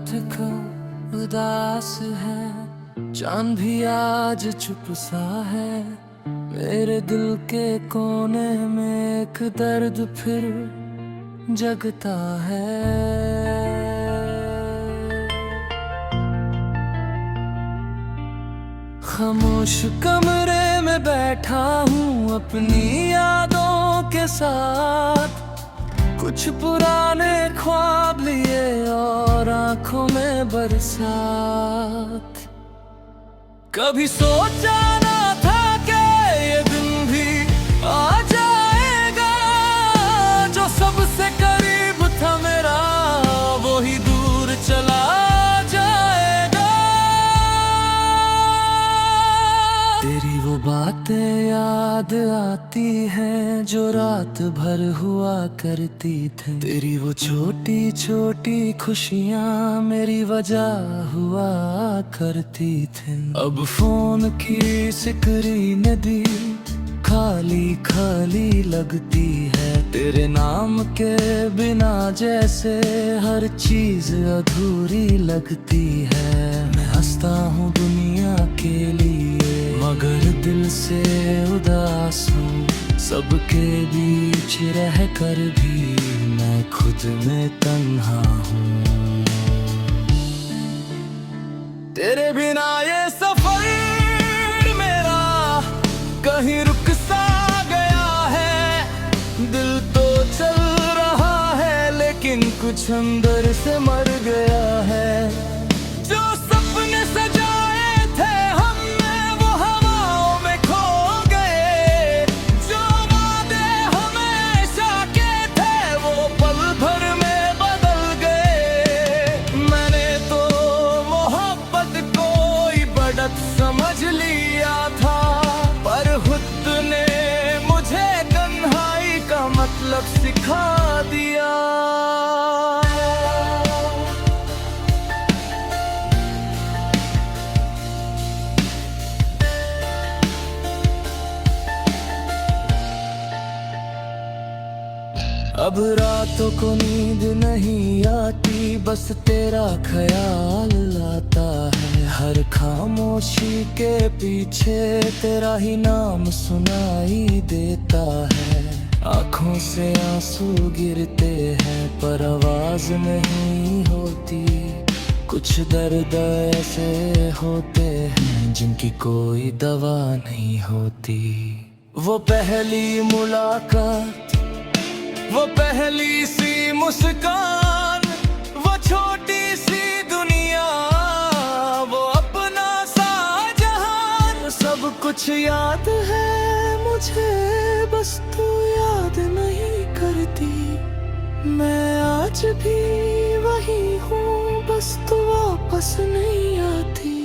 रात का उदास है, चांद भी आज चुप सा है। मेरे दिल के कोने में एक दर्द फिर जगता है। खामोश कमरे में बैठा हूँ अपनी यादों के साथ, कुछ पुराने ख्वाब लिए और आंखों में बरसात। कभी सोचा ना था कि ये दिन भी आ जाएगा, जो सबसे करीब था मेरा वो ही दूर चला जाएगा। तेरी वो बातें याद आती हैं जो रात भर हुआ करती थी। तेरी वो छोटी छोटी खुशियाँ मेरी वजह हुआ करती थी। अब फोन की स्क्रीन दी खाली खाली लगती है। तेरे नाम के बिना जैसे हर चीज अधूरी लगती है। मैं हंसता हूँ दुनिया के लिए मगर दिल से उदास हूँ। सबके बीच रह कर भी मैं खुद में तन्हा हूँ। तेरे बिना ये सफर मेरा कहीं रुक सा गया है। दिल तो चल रहा है लेकिन कुछ अंदर से मर गया है। जो सपने सजाए थे हमने वो हवाओं में खो गए। जो वादे हमेशा के थे वो पल भर में बदल गए। मैंने तो मोहब्बत को इबादत समझ लिया था, पर खुद ने मुझे तन्हाई का मतलब सिखा दिया। अब रातों को नींद नहीं आती, बस तेरा ख्याल आता है। हर खामोशी के पीछे तेरा ही नाम सुनाई देता है। आँखों से आंसू गिरते हैं पर आवाज नहीं होती। कुछ दर्द ऐसे होते हैं जिनकी कोई दवा नहीं होती। वो पहली मुलाकात, वो पहली सी मुस्कान, वो छोटी सी दुनिया, वो अपना सा जहान। सब कुछ याद है मुझे बस तू याद नहीं करती। मैं आज भी वही हूँ बस तू वापस नहीं आती।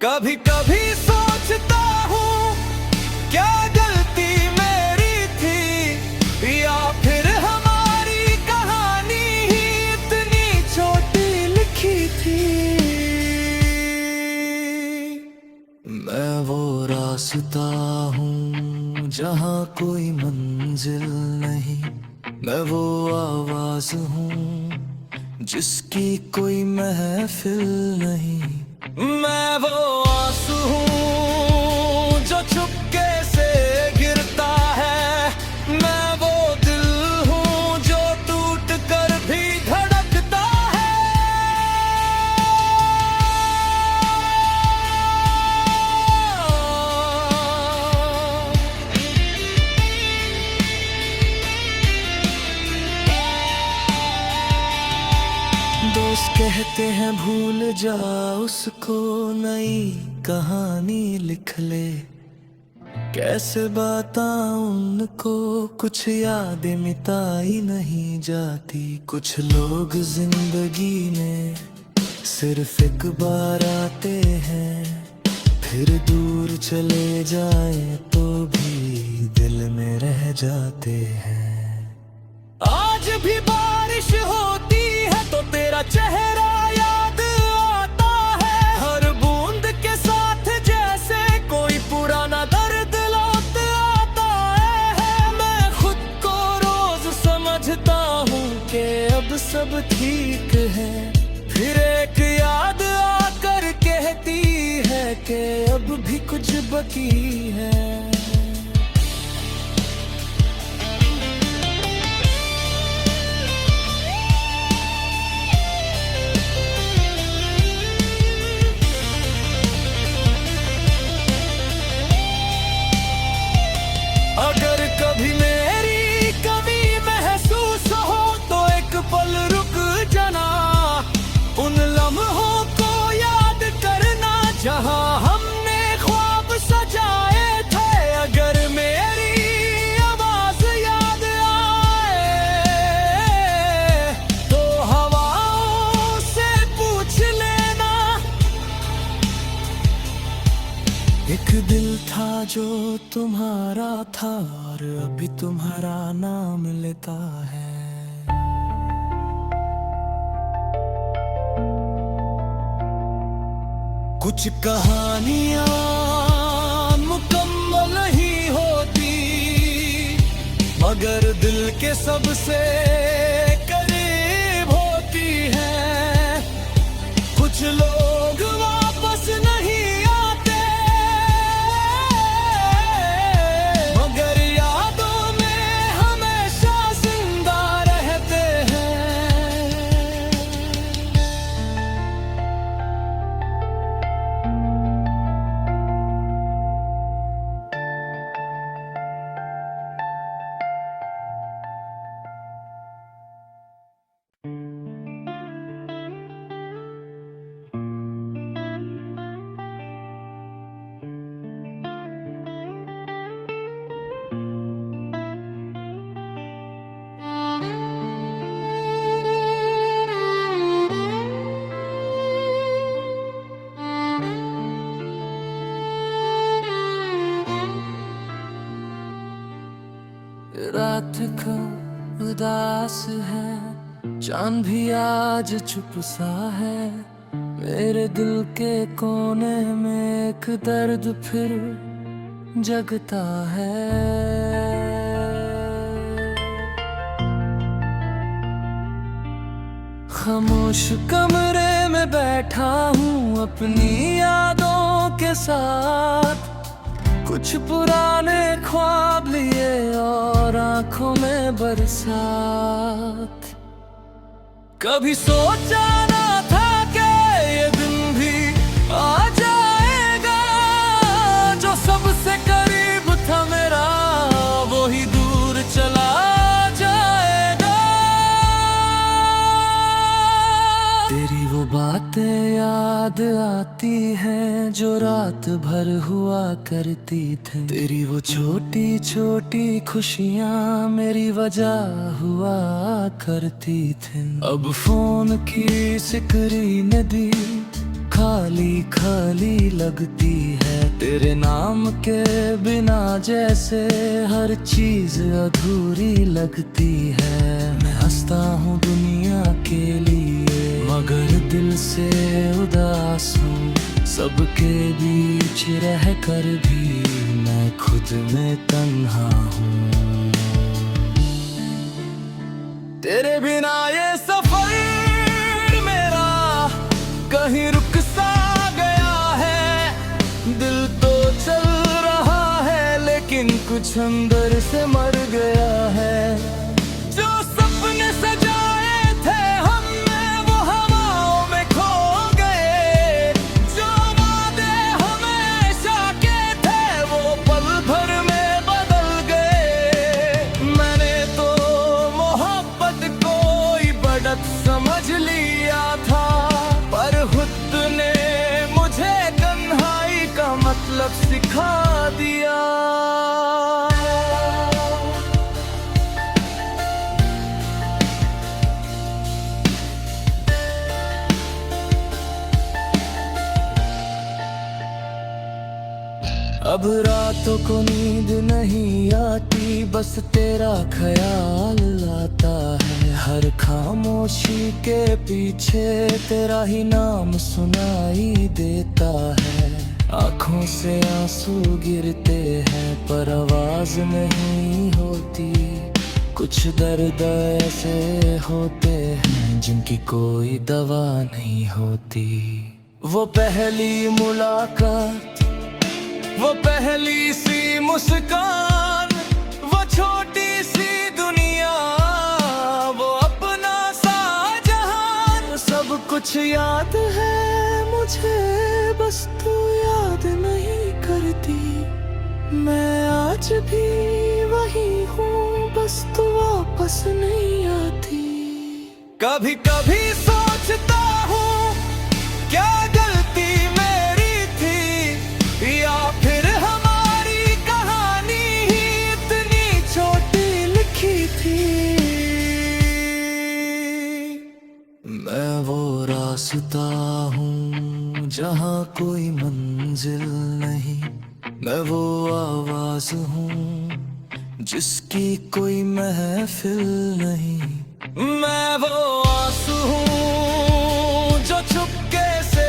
कभी कभी सोचता हूँ क्या गलती मेरी थी, या फिर हमारी कहानी ही इतनी छोटी लिखी थी। मैं वो रास्ता हूँ जहाँ कोई मंजिल नहीं। मैं वो आवाज हूँ जिसकी कोई महफिल नहीं। मैं वो आंसू हूँ जो चुपके से गिरता है। मैं वो दिल हूँ जो टूट कर भी धड़कता है। दोस्त कहते हैं भूल जा उसको, नई कहानी लिख ले। कैसे बताऊं उनको कुछ यादें मिटाई नहीं जाती। कुछ लोग जिंदगी में सिर्फ एक बार आते हैं, फिर दूर चले जाएं तो भी दिल में रह जाते हैं। आज भी बारिश होती है तो तेरा चेहरा याद आता है। हर बूंद के साथ जैसे कोई पुराना दर्द लौट आता है। मैं खुद को रोज समझता हूँ कि अब सब ठीक है, फिर कि अब भी कुछ बाकी है। अगर कभी मेरी कमी महसूस हो तो एक पल रुक जाना, उन लम्हों को याद करना जहां हमने ख्वाब सजाए थे। अगर मेरी आवाज याद आए तो हवाओं से पूछ लेना। एक दिल था जो तुम्हारा था और अभी तुम्हारा नाम लेता है। कुछ कहानियां मुकम्मल ही होती, मगर दिल के सबसे करीब होती है। कुछ लोग वापस नहीं आते, मगर यादों में हमेशा जिंदा रहते हैं। रात का उदास है, चांद भी आज चुप सा है। मेरे दिल के कोने में एक दर्द फिर जगता है। खामोश कमरे में बैठा हूँ अपनी यादों के साथ, कुछ पुराने ख्वाब लिए और आंखों में बरसात। कभी सोचा ना था कि ये दिन भी आ जाएगा, जो सबसे करीब था मेरा वो ही दूर चला जाएगा। तेरी वो बातें याद आती हैं जो रात भर हुआ करती थी। तेरी वो छोटी छोटी खुशियाँ मेरी वजह हुआ करती थी। अब फोन की स्क्रीन भी खाली खाली लगती है। तेरे नाम के बिना जैसे हर चीज अधूरी लगती है। मैं हंसता हूँ दुनिया के लिए मगर दिल से उदास हूँ। सबके बीच रह कर भी मैं खुद में तन्हा हूँ। तेरे बिना ये सफर मेरा कहीं रुक सा गया है। दिल तो चल रहा है लेकिन कुछ अंदर से मर गया है। जो सपने सजाए थे हमने वो हवाओं में खो गए। जो वादे हमेशा के थे वो पल भर में बदल गए। मैंने तो मोहब्बत को इबादत समझ लिया था, पर खुद ने मुझे तन्हाई का मतलब सिखा दिया। अब रातों को नींद नहीं आती, बस तेरा ख्याल आता है। हर खामोशी के पीछे तेरा ही नाम सुनाई देता है। आँखों से आंसू गिरते हैं पर आवाज नहीं होती। कुछ दर्द ऐसे होते हैं जिनकी कोई दवा नहीं होती। वो पहली मुलाकात, वो पहली सी मुस्कान, वो छोटी सी दुनिया, वो अपना सा जहान। सब कुछ याद है मुझे, बस तू याद नहीं करती। मैं आज भी वही हूँ, बस तू वापस नहीं आती। कभी कभी सोचता हूँ क्या गलती मेरी थी, या फिर हमारी कहानी ही इतनी छोटी लिखी थी। मैं वो रास्ता हूँ जहाँ कोई मंजिल नहीं, मैं वो आवाज हूँ जिसकी कोई महफिल नहीं। मैं वो आंसू हूँ जो चुपके से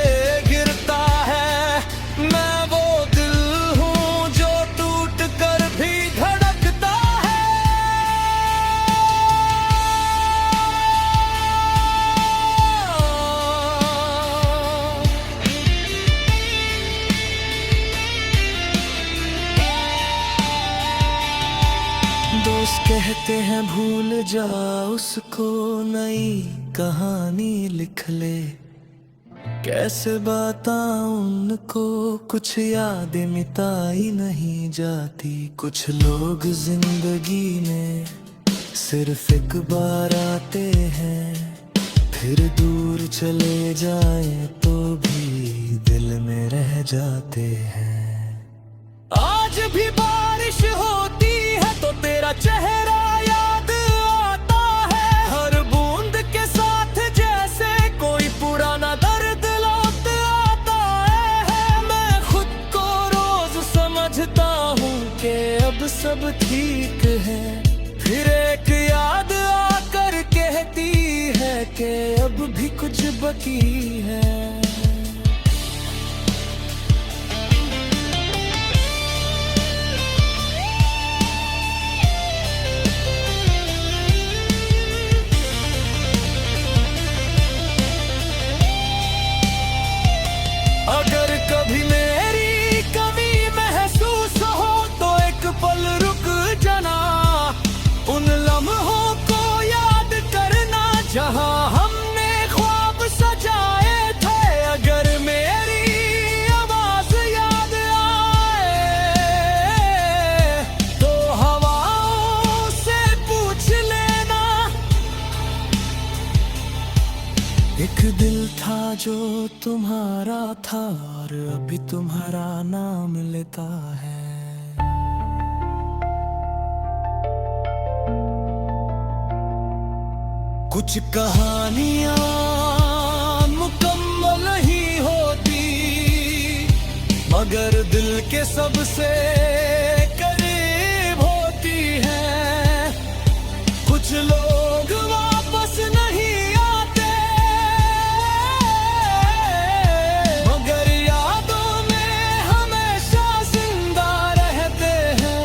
गिरता है, मैं वो दिल हूँ जो टूट कर भी धड़कता है। दोस्त कहते हैं भूल जा उसको, नई कहानी लिख ले। कैसे बताऊं उनको, कुछ यादें मिटाई नहीं जाती। कुछ लोग जिंदगी में सिर्फ एक बार आते हैं, फिर दूर चले जाएं तो भी दिल में रह जाते हैं। आज भी बारिश होती है तो तेरा चेहरा याद आता है, हर बूंद के साथ जैसे कोई पुराना दर्द लौट आता है। मैं खुद को रोज समझता हूँ कि अब सब ठीक है, फिर एक याद आकर कहती है कि अब भी कुछ बाकी है। अगर कभी मेरी कमी महसूस हो तो एक पल रुक जाना, उन लम्हों को याद करना जहां हमने ख्वाब सजाए थे। अगर मेरी आवाज याद आए तो हवाओं से पूछ लेना। एक दिल था जो तुम्हारा था और अभी तुम्हारा नाम लेता है। कुछ कहानियां मुकम्मल ही होती, मगर दिल के सबसे करीब होती है। कुछ लोग वापस नहीं आते, मगर यादों में हमेशा जिंदा रहते हैं।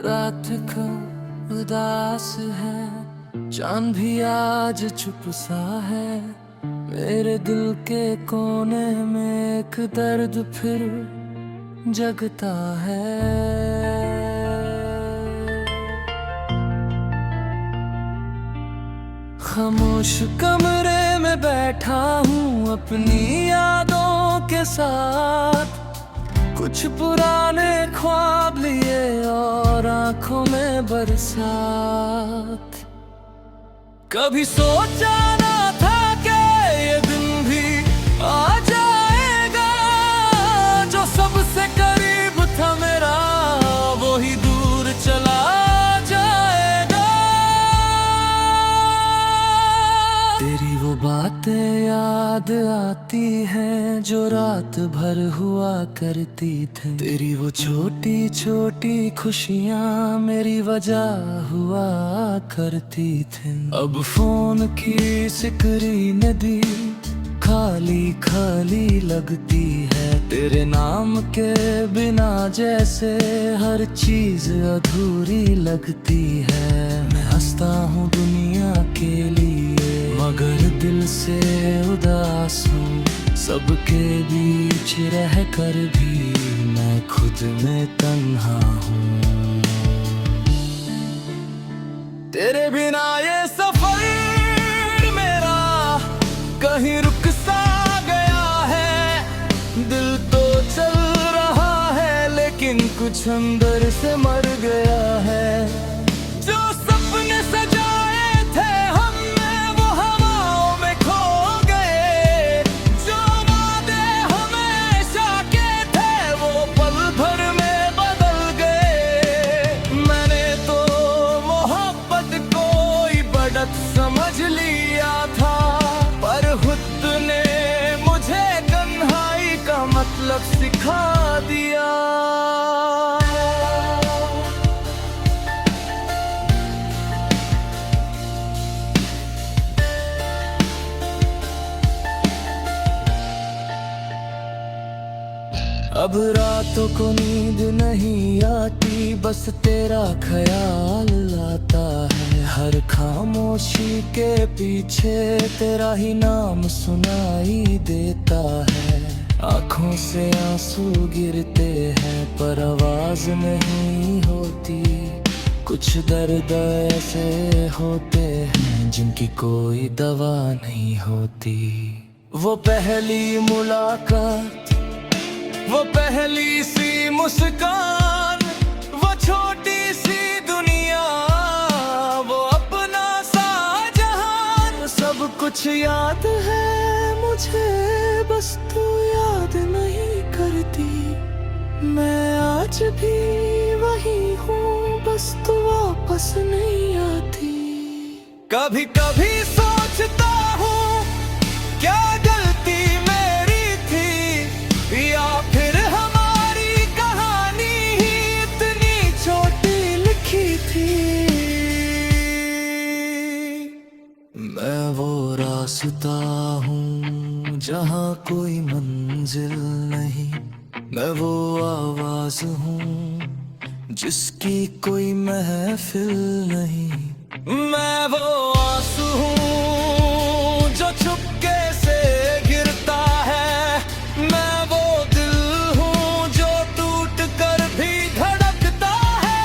रात का उदास है, चांद भी आज चुप सा है। मेरे दिल के कोने में एक दर्द फिर जगता है। खामोश कमरे में बैठा हूँ अपनी यादों के साथ, कुछ पुराने ख्वाब लिए और आंखों में बरसात। कभी सोचा ना था कि ये दिन भी आ जाएगा, जो सबसे करीब था मेरा याद आती है जो रात भर हुआ करती थी। तेरी वो छोटी छोटी खुशियाँ मेरी वजह हुआ करती थी। अब फोन की स्क्रीन दी खाली खाली लगती है। तेरे नाम के बिना जैसे हर चीज अधूरी लगती है। मैं हंसता हूँ दुनिया के लिए मगर दिल से उदास हूँ। सबके बीच रह कर भी मैं खुद में तन्हा हूँ। तेरे बिना ये सफर मेरा कहीं रुक सा गया है। दिल तो चल रहा है लेकिन कुछ अंदर से मर गया है। जो सपने सजाए थे हमने वो हवाओं में खो गए। जो वादे हमेशा के थे वो पल भर में बदल गए। मैंने तो मोहब्बत को इबादत समझ लिया था, पर खुद ने मुझे तन्हाई का मतलब सिखा दिया। अब रातों को नींद नहीं आती, बस तेरा ख्याल आता है। हर खामोशी के पीछे तेरा ही नाम सुनाई देता है। आँखों से आंसू गिरते हैं पर आवाज नहीं होती। कुछ दर्द ऐसे होते हैं जिनकी कोई दवा नहीं होती। वो पहली मुलाकात, वो पहली सी मुस्कान, वो छोटी सी दुनिया, वो अपना सा जहान। सब कुछ याद है मुझे बस तू याद नहीं करती। मैं आज भी वही हूँ बस तू वापस नहीं आती। कभी कभी सोचता हूँ क्या गलती मेरी थी, या फिर हमारी कहानी ही इतनी छोटी लिखी थी। मैं वो रास्ता हूँ जहाँ कोई मंजिल नहीं। मैं वो आवाज हूँ जिसकी कोई महफिल नहीं। मैं वो आंसू हूँ जो चुपके से गिरता है। मैं वो दिल हूँ जो टूट कर भी धड़कता है।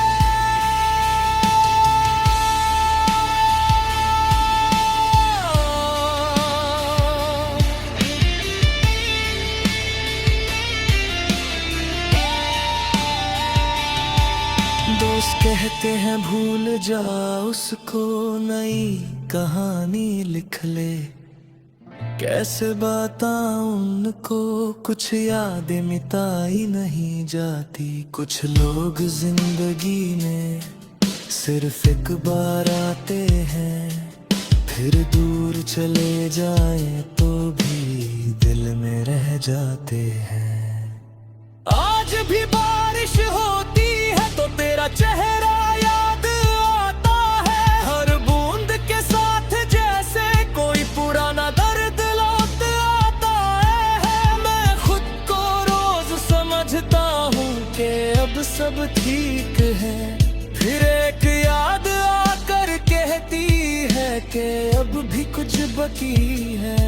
दोस्त कहते हैं भूल जा उसको, नई कहानी लिख ले। कैसे बताऊं उनको कुछ यादें मिटाई नहीं जाती। कुछ लोग जिंदगी में सिर्फ एक बार आते हैं, फिर दूर चले जाएं तो भी दिल में रह जाते हैं। आज भी बारिश होती है तो तेरा चेहरा याद आता है। हर बूंद के साथ जैसे कोई पुराना दर्द लौट आता है। मैं खुद को रोज समझता हूँ कि अब सब ठीक है, फिर एक याद आकर कहती है कि अब भी कुछ बाकी है।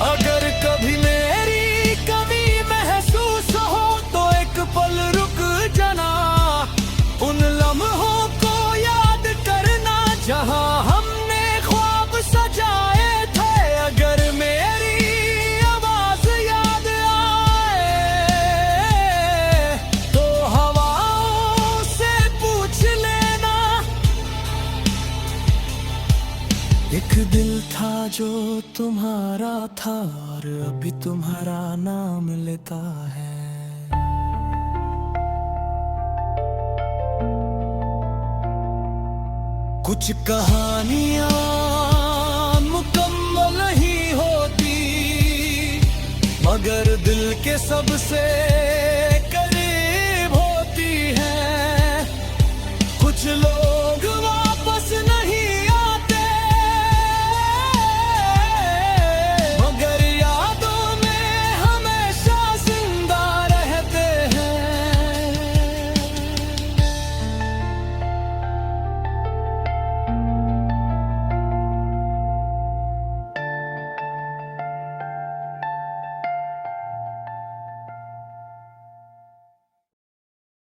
अगर कभी मेरी कमी महसूस हो तो एक पल रुक जाना। उन लम्हों को याद करना जहां हमने ख्वाब सजाए दिल था जो तुम्हारा था और अभी तुम्हारा नाम लेता है। कुछ कहानियां मुकम्मल ही होती, मगर दिल के सबसे